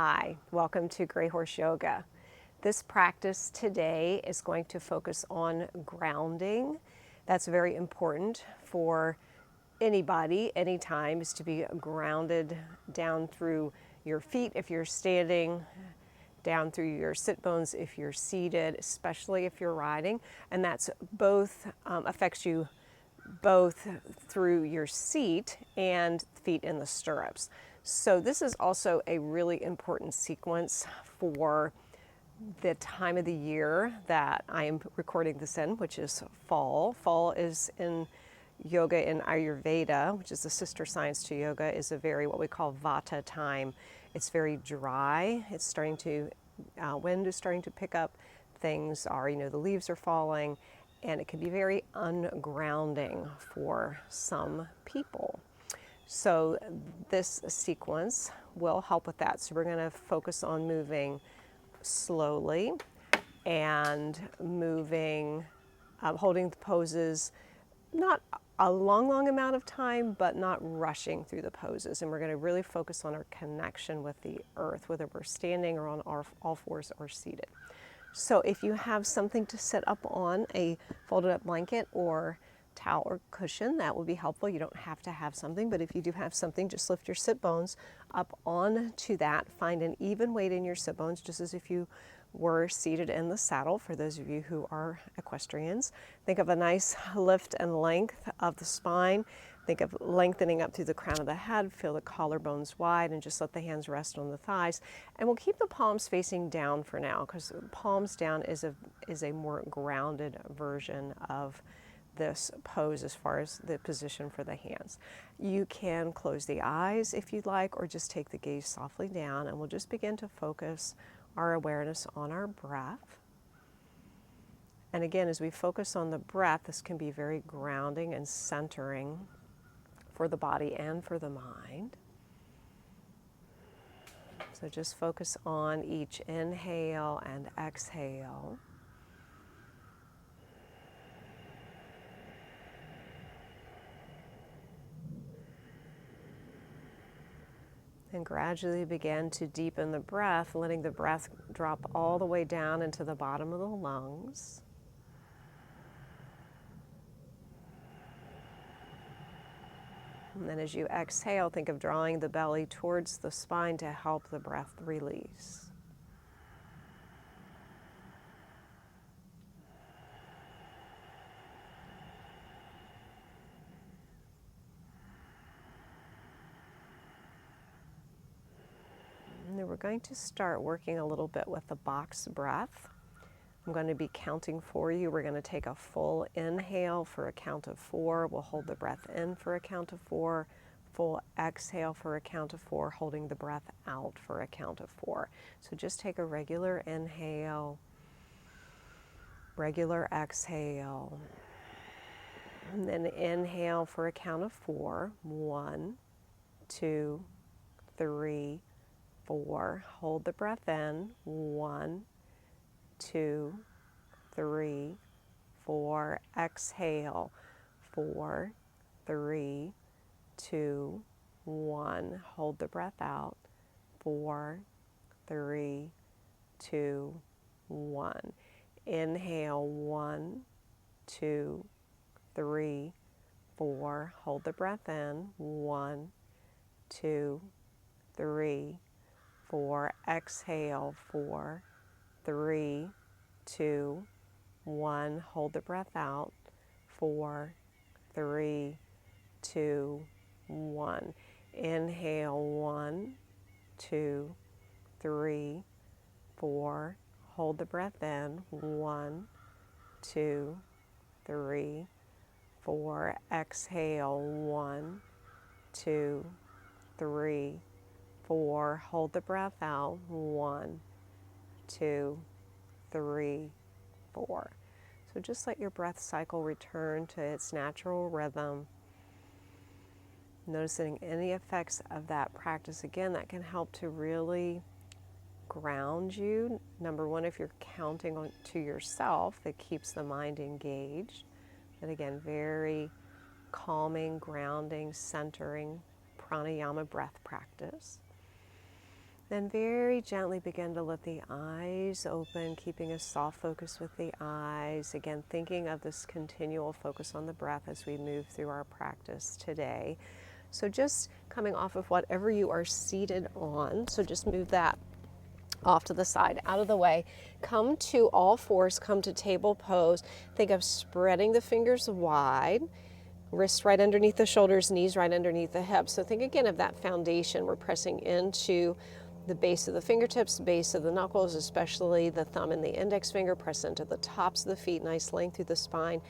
Hi, welcome to Grey Horse Yoga. This practice today is going to focus on grounding. That's very important for anybody, anytime, is to be grounded down through your feet if you're standing, down through your sit bones if you're seated, especially if you're riding. And that's both affects you both through your seat and feet in the stirrups. So this is also a really important sequence for the time of the year that I am recording this in, which is fall. Fall is in yoga in Ayurveda, which is the sister science to yoga, is a very what we call vata time. It's very dry. It's starting to, wind is starting to pick up. Things are, the leaves are falling, and it can be very ungrounding for some people. So this sequence will help with that. So we're going to focus on moving slowly and moving, holding the poses, not a long amount of time, but not rushing through the poses. And we're going to really focus on our connection with the earth, whether we're standing or on all fours or seated. So if you have something to sit up on, a folded up blanket or towel or cushion, that would be helpful. You don't have to have something, but if you do have something, just lift your sit bones up onto that. Find an even weight in your sit bones, just as if you were seated in the saddle, for those of you who are equestrians. Think of a nice lift and length of the spine. Think of lengthening up through the crown of the head. Feel the collarbones wide, and just let the hands rest on the thighs. And we'll keep the palms facing down for now, because palms down is a more grounded version of this pose as far as the position for the hands. You can close the eyes if you'd like, or just take the gaze softly down, and we'll just begin to focus our awareness on our breath. And again, as we focus on the breath, this can be very grounding and centering for the body and for the mind. So just focus on each inhale and exhale. And gradually begin to deepen the breath, letting the breath drop all the way down into the bottom of the lungs. And then as you exhale, think of drawing the belly towards the spine to help the breath release. And then we're going to start working a little bit with the box breath. I'm going to be counting for you. We're going to take a full inhale for a count of 4. We'll hold the breath in for a count of 4. Full exhale for a count of 4, holding the breath out for a count of 4. So just take a regular inhale, regular exhale, and then inhale for a count of 4. 1, 2, 3, 4. Hold the breath in. 1, 2, 3, 4. Exhale. 4, 3, 2, 1. Hold the breath out. 4, 3, 2, 1. Inhale. 1, 2, 3, 4. Hold the breath in. 1, 2, 3, 4. Exhale. 4, 3, 2, 1. Hold the breath out. 4, 3, 2, 1. Inhale. 1, 2, 3, 4. Hold the breath in. 1, 2, 3, 4. Exhale. 1, 2, 3, 4. Hold the breath out. 1, 2, 3, 4. So just let your breath cycle return to its natural rhythm. Noticing any effects of that practice, again, that can help to really ground you. Number one, if you're counting on to yourself, that keeps the mind engaged. But again, very calming, grounding, centering, pranayama breath practice. Then very gently begin to let the eyes open, keeping a soft focus with the eyes. Again, thinking of this continual focus on the breath as we move through our practice today. So just coming off of whatever you are seated on, so just move that off to the side, out of the way. Come to all fours, come to table pose. Think of spreading the fingers wide. Wrists right underneath the shoulders, knees right underneath the hips. So think again of that foundation. We're pressing into the base of the fingertips, base of the knuckles, especially the thumb and the index finger. Press into the tops of the feet, nice length through the spine.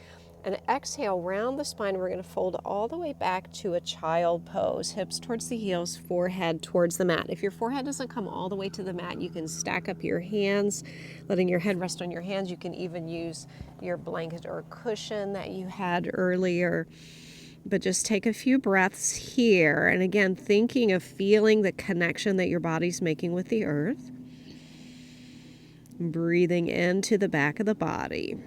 And exhale, round the spine. We're going to fold all the way back to a child pose. Hips towards the heels, forehead towards the mat. If your forehead doesn't come all the way to the mat, you can stack up your hands, letting your head rest on your hands. You can even use your blanket or cushion that you had earlier. But just take a few breaths here. And again, thinking of feeling the connection that your body's making with the earth. Breathing into the back of the body.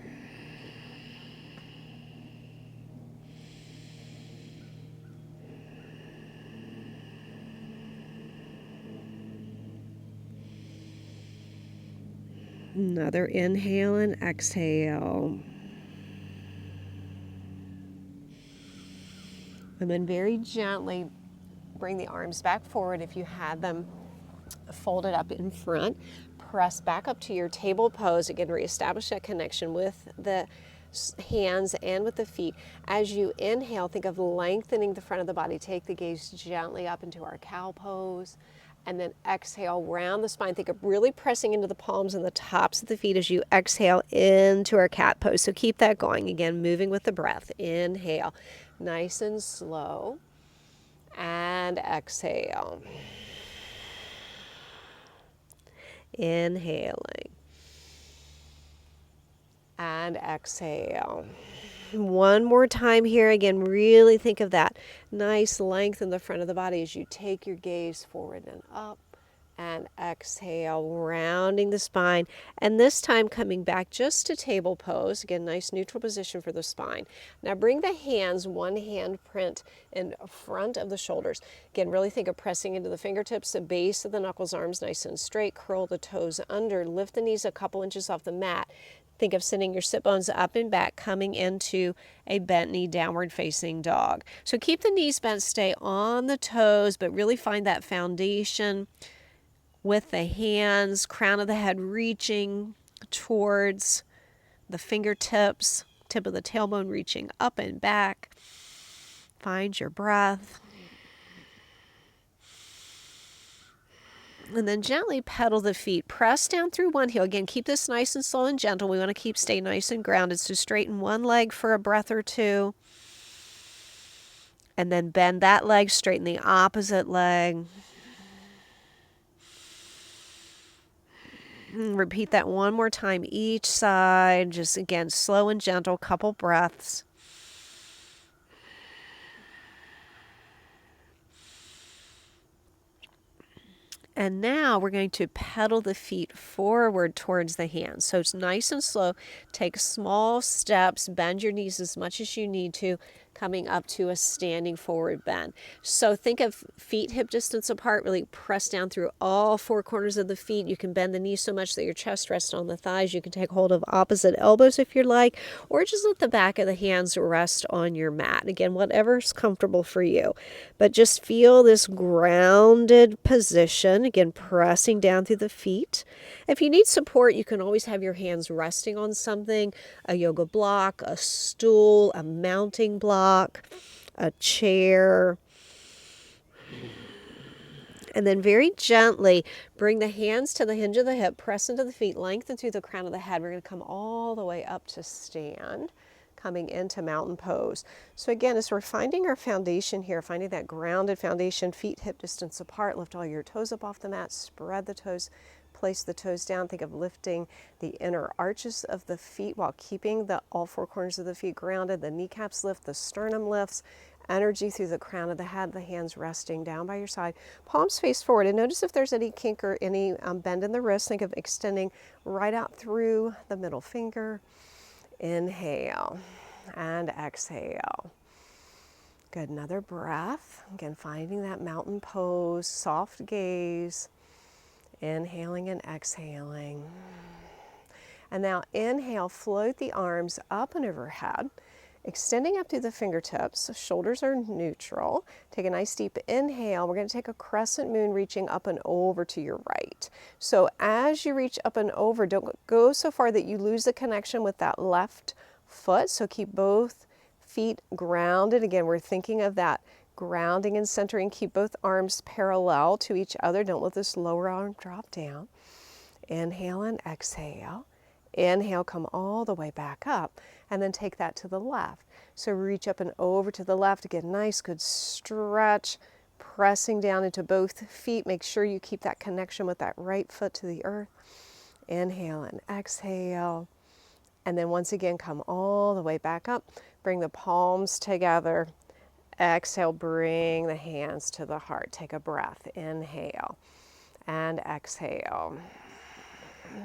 Another inhale and exhale. And then very gently bring the arms back forward if you had them folded up in front. Press back up to your table pose. Again, reestablish that connection with the hands and with the feet. As you inhale, think of lengthening the front of the body. Take the gaze gently up into our cow pose. And then exhale, round the spine. Think of really pressing into the palms and the tops of the feet as you exhale into our cat pose. So keep that going. Again, moving with the breath. Inhale, nice and slow. And exhale. Inhaling. And exhale. One more time here. Again, really think of that nice length in the front of the body as you take your gaze forward and up. And exhale, rounding the spine. And this time coming back just to table pose. Again, nice neutral position for the spine. Now bring the hands, one hand print in front of the shoulders. Again, really think of pressing into the fingertips, the base of the knuckles, arms nice and straight. Curl the toes under. Lift the knees a couple inches off the mat. Think of sending your sit bones up and back, coming into a bent knee, downward facing dog. So keep the knees bent, stay on the toes, but really find that foundation with the hands, crown of the head reaching towards the fingertips, tip of the tailbone reaching up and back. Find your breath. And then gently pedal the feet. Press down through one heel. Again, keep this nice and slow and gentle. We want to stay nice and grounded. So straighten one leg for a breath or two. And then bend that leg, straighten the opposite leg. Repeat that one more time each side. Just again, slow and gentle, couple breaths. And now we're going to pedal the feet forward towards the hands. So it's nice and slow. Take small steps, bend your knees as much as you need to, coming up to a standing forward bend. So think of feet hip distance apart, really press down through all four corners of the feet. You can bend the knees so much that your chest rests on the thighs. You can take hold of opposite elbows if you'd like, or just let the back of the hands rest on your mat. Again, whatever's comfortable for you. But just feel this grounded position. Again, pressing down through the feet. If you need support, you can always have your hands resting on something, a yoga block, a stool, a mounting block, a chair. And then very gently bring the hands to the hinge of the hip, press into the feet, lengthen through the crown of the head. We're going to come all the way up to stand, coming into mountain pose. So again, as we're finding our foundation here, finding that grounded foundation, feet hip distance apart, lift all your toes up off the mat, spread the toes, place the toes down. Think of lifting the inner arches of the feet while keeping all four corners of the feet grounded. The kneecaps lift, the sternum lifts, energy through the crown of the head, the hands resting down by your side. Palms face forward, and notice if there's any kink or any bend in the wrist. Think of extending right out through the middle finger. Inhale and exhale. Good, another breath. Again, finding that mountain pose, soft gaze. Inhaling and exhaling. And now inhale, float the arms up and overhead, extending up through the fingertips. Shoulders are neutral. Take a nice deep inhale. We're going to take a crescent moon reaching up and over to your right. So as you reach up and over, don't go so far that you lose the connection with that left foot. So keep both feet grounded. Again, we're thinking of that grounding and centering. Keep both arms parallel to each other. Don't let this lower arm drop down. Inhale and exhale. Inhale, come all the way back up, and then take that to the left. So reach up and over to the left. Again, nice, good stretch, pressing down into both feet. Make sure you keep that connection with that right foot to the earth. Inhale and exhale. And then once again, come all the way back up. Bring the palms together. Exhale, bring the hands to the heart. Take a breath. Inhale and exhale.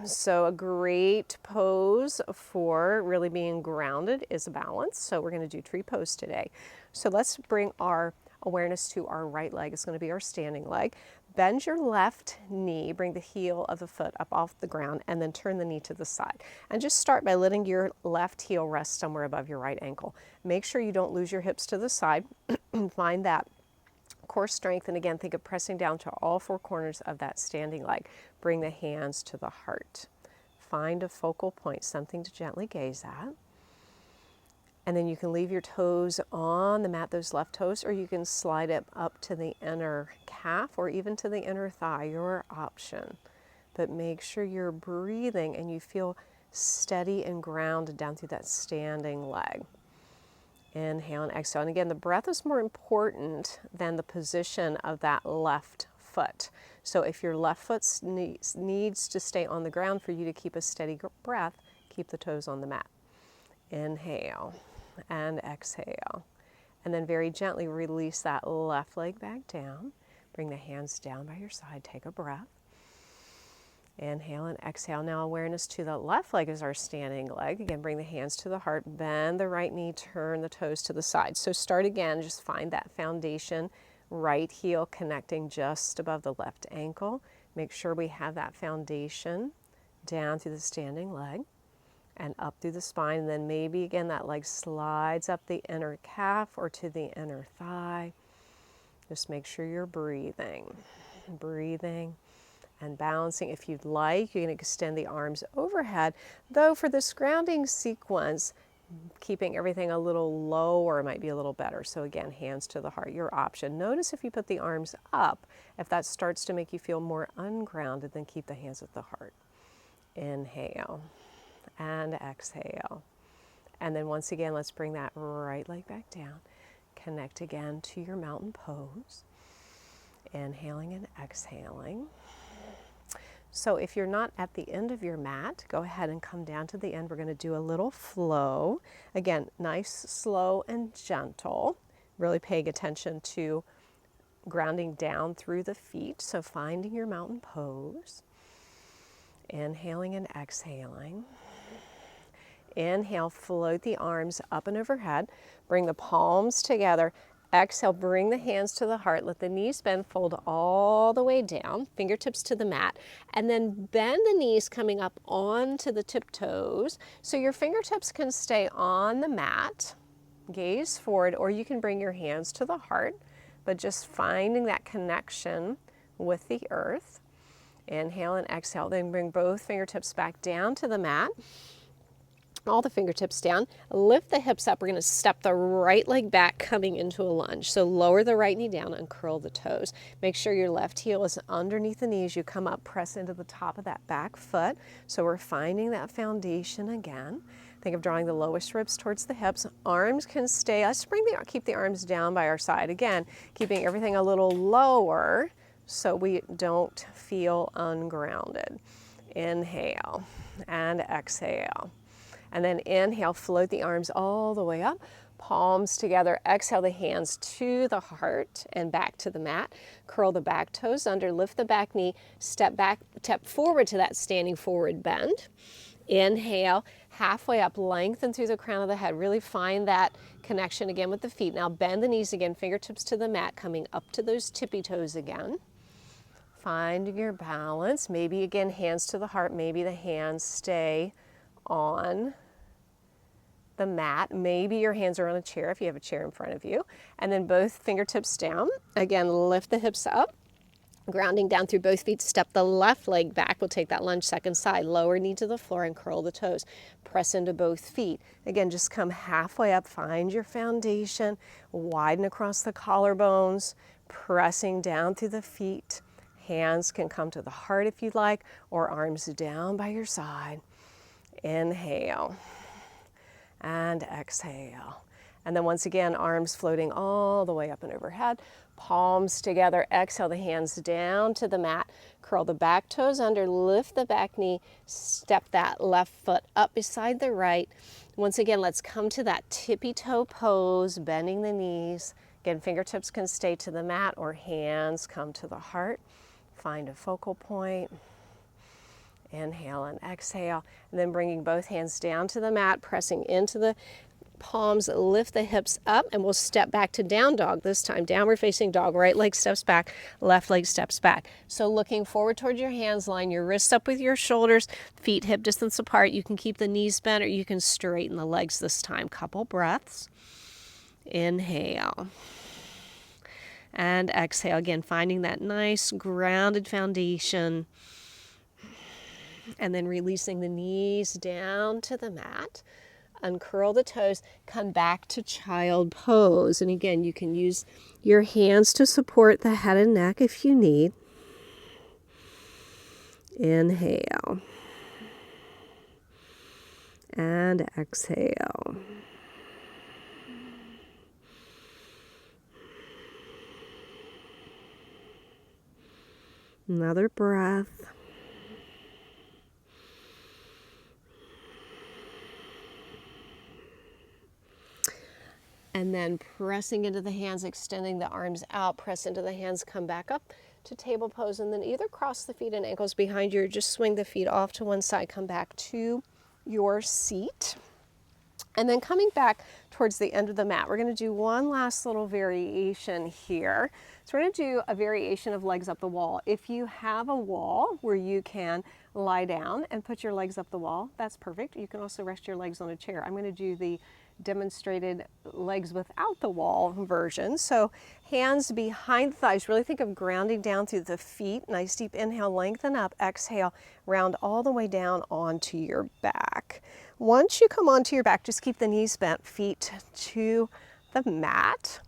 So a great pose for really being grounded is balance. So we're going to do tree pose today. So let's bring our awareness to our right leg. It's going to be our standing leg. Bend your left knee, bring the heel of the foot up off the ground, and then turn the knee to the side. And just start by letting your left heel rest somewhere above your right ankle. Make sure you don't lose your hips to the side. Find that core strength, and again, think of pressing down to all four corners of that standing leg. Bring the hands to the heart. Find a focal point, something to gently gaze at. And then you can leave your toes on the mat, those left toes, or you can slide it up to the inner calf or even to the inner thigh, your option. But make sure you're breathing and you feel steady and grounded down through that standing leg. Inhale and exhale. And again, the breath is more important than the position of that left foot. So if your left foot needs to stay on the ground for you to keep a steady breath, keep the toes on the mat. Inhale and exhale. And then very gently release that left leg back down. Bring the hands down by your side. Take a breath. Inhale and exhale. Now awareness to the left leg is our standing leg. Again, bring the hands to the heart, bend the right knee, turn the toes to the side. So start again, just find that foundation, right heel connecting just above the left ankle. Make sure we have that foundation down through the standing leg and up through the spine. And then maybe again that leg slides up the inner calf or to the inner thigh. Just make sure you're breathing. Breathing. And balancing. If you'd like, you can extend the arms overhead. Though for this grounding sequence, keeping everything a little lower might be a little better. So again, hands to the heart, your option. Notice if you put the arms up, if that starts to make you feel more ungrounded, then keep the hands at the heart. Inhale and exhale. And then once again, let's bring that right leg back down. Connect again to your mountain pose. Inhaling and exhaling. So if you're not at the end of your mat, go ahead and come down to the end. We're going to do a little flow. Again, nice, slow, and gentle. Really paying attention to grounding down through the feet. So finding your mountain pose. Inhaling and exhaling. Inhale, float the arms up and overhead. Bring the palms together. Exhale, bring the hands to the heart. Let the knees bend, fold all the way down, fingertips to the mat, and then bend the knees coming up onto the tiptoes. So your fingertips can stay on the mat, gaze forward, or you can bring your hands to the heart, but just finding that connection with the earth. Inhale and exhale, then bring both fingertips back down to the mat. All the fingertips down, lift the hips up. We're going to step the right leg back coming into a lunge. So lower the right knee down and curl the toes. Make sure your left heel is underneath the knees. You come up, press into the top of that back foot. So we're finding that foundation again. Think of drawing the lowest ribs towards the hips. Arms can stay, let's keep the arms down by our side. Again, keeping everything a little lower so we don't feel ungrounded. Inhale and exhale. And then inhale, float the arms all the way up, palms together. Exhale the hands to the heart and back to the mat. Curl the back toes under, lift the back knee, step back, step forward to that standing forward bend. Inhale, halfway up, lengthen through the crown of the head. Really find that connection again with the feet. Now bend the knees again, fingertips to the mat, coming up to those tippy toes again. finding your balance. Maybe again, hands to the heart. Maybe the hands stay on the mat. Maybe your hands are on a chair if you have a chair in front of you. And then both fingertips down. Again, lift the hips up. Grounding down through both feet, step the left leg back. We'll take that lunge second side. Lower knee to the floor and curl the toes. Press into both feet. Again, just come halfway up. Find your foundation. Widen across the collarbones. Pressing down through the feet. Hands can come to the heart if you'd like, or arms down by your side. Inhale. And exhale. And then once again, arms floating all the way up and overhead. Palms together. Exhale the hands down to the mat. Curl the back toes under. Lift the back knee. Step that left foot up beside the right. Once again, let's come to that tippy toe pose, bending the knees. Again, fingertips can stay to the mat or hands come to the heart. Find a focal point. Inhale and exhale. And then bringing both hands down to the mat, pressing into the palms, lift the hips up, and we'll step back to down dog this time. Downward facing dog. Right leg steps back, left leg steps back. So looking forward towards your hands, line your wrists up with your shoulders, feet hip distance apart. You can keep the knees bent or you can straighten the legs this time. Couple breaths. Inhale. And exhale. Again, finding that nice grounded foundation. And then releasing the knees down to the mat. Uncurl the toes, come back to child pose. And again, you can use your hands to support the head and neck if you need. Inhale. And exhale. Another breath. And then pressing into the hands, extending the arms out, press into the hands, come back up to table pose, and then either cross the feet and ankles behind you or just swing the feet off to one side, come back to your seat. And then coming back towards the end of the mat, we're going to do one last little variation here. So we're going to do a variation of legs up the wall. If you have a wall where you can lie down and put your legs up the wall, that's perfect. You can also rest your legs on a chair. I'm going to do the demonstrated legs without the wall version. So hands behind the thighs. Really think of grounding down through the feet. Nice deep inhale, lengthen up. Exhale, round all the way down onto your back. Once you come onto your back, just keep the knees bent, feet to the mat.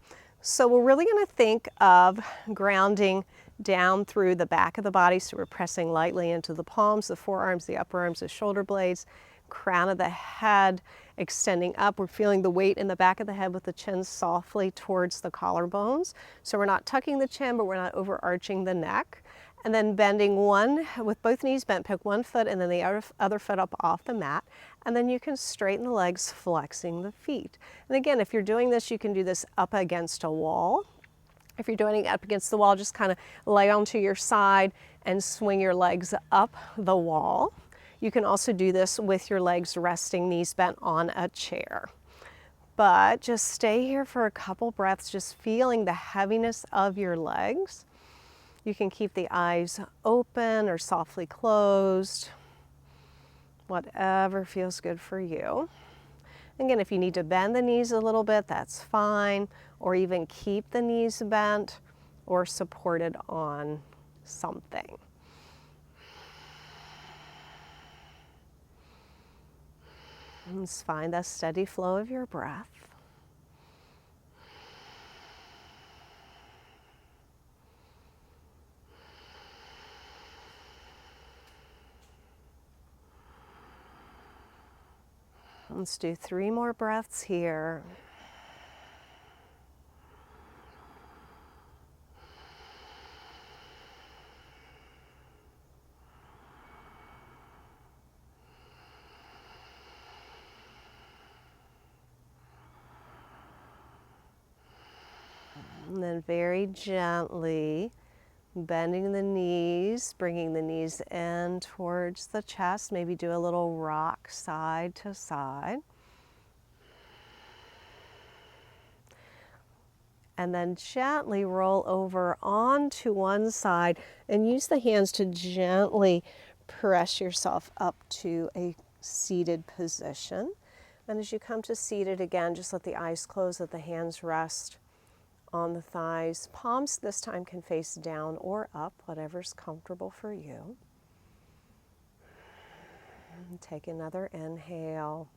So we're really going to think of grounding down through the back of the body. So we're pressing lightly into the palms, the forearms, the upper arms, the shoulder blades, crown of the head, extending up. We're feeling the weight in the back of the head with the chin softly towards the collarbones. So we're not tucking the chin, but we're not overarching the neck. And then bending one, with both knees bent, pick one foot and then the other foot up off the mat. And then you can straighten the legs, flexing the feet. And again, if you're doing this, you can do this up against a wall. If you're doing it up against the wall, just kind of lay onto your side and swing your legs up the wall. You can also do this with your legs resting, knees bent on a chair. But just stay here for a couple breaths, just feeling the heaviness of your legs. You can keep the eyes open or softly closed, whatever feels good for you. Again, if you need to bend the knees a little bit, that's fine, or even keep the knees bent or supported on something. And just find that steady flow of your breath. Let's do 3 more breaths here. And then very gently bending the knees, bringing the knees in towards the chest. Maybe do a little rock side to side. And then gently roll over onto one side and use the hands to gently press yourself up to a seated position. And as you come to seated again, just let the eyes close, let the hands rest on the thighs. Palms this time can face down or up, whatever's comfortable for you. And take another inhale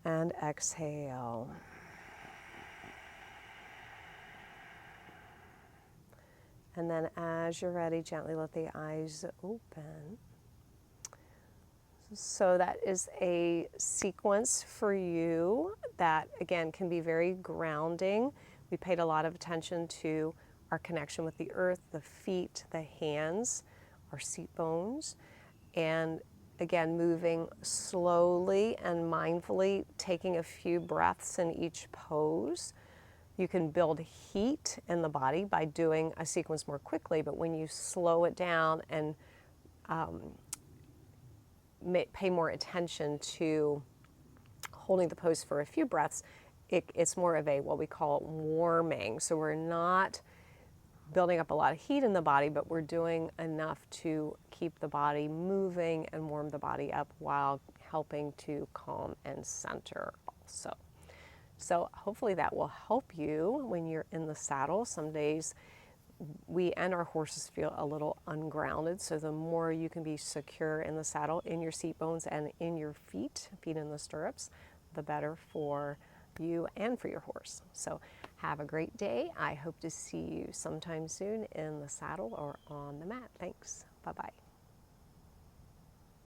and exhale. And then as you're ready, gently let the eyes open. So that is a sequence for you that, again, can be very grounding. We paid a lot of attention to our connection with the earth, the feet, the hands, our seat bones, and again, moving slowly and mindfully, taking a few breaths in each pose. You can build heat in the body by doing a sequence more quickly, but when you slow it down and pay more attention to holding the pose for a few breaths, it's more of a, what we call warming. So we're not building up a lot of heat in the body, but we're doing enough to keep the body moving and warm the body up while helping to calm and center also. So hopefully that will help you when you're in the saddle. Some days we and our horses feel a little ungrounded, so the more you can be secure in the saddle, in your seat bones and in your feet in the stirrups, the better for you and for your horse. So have a great day. I hope to see you sometime soon in the saddle or on the mat. Thanks. Bye-bye.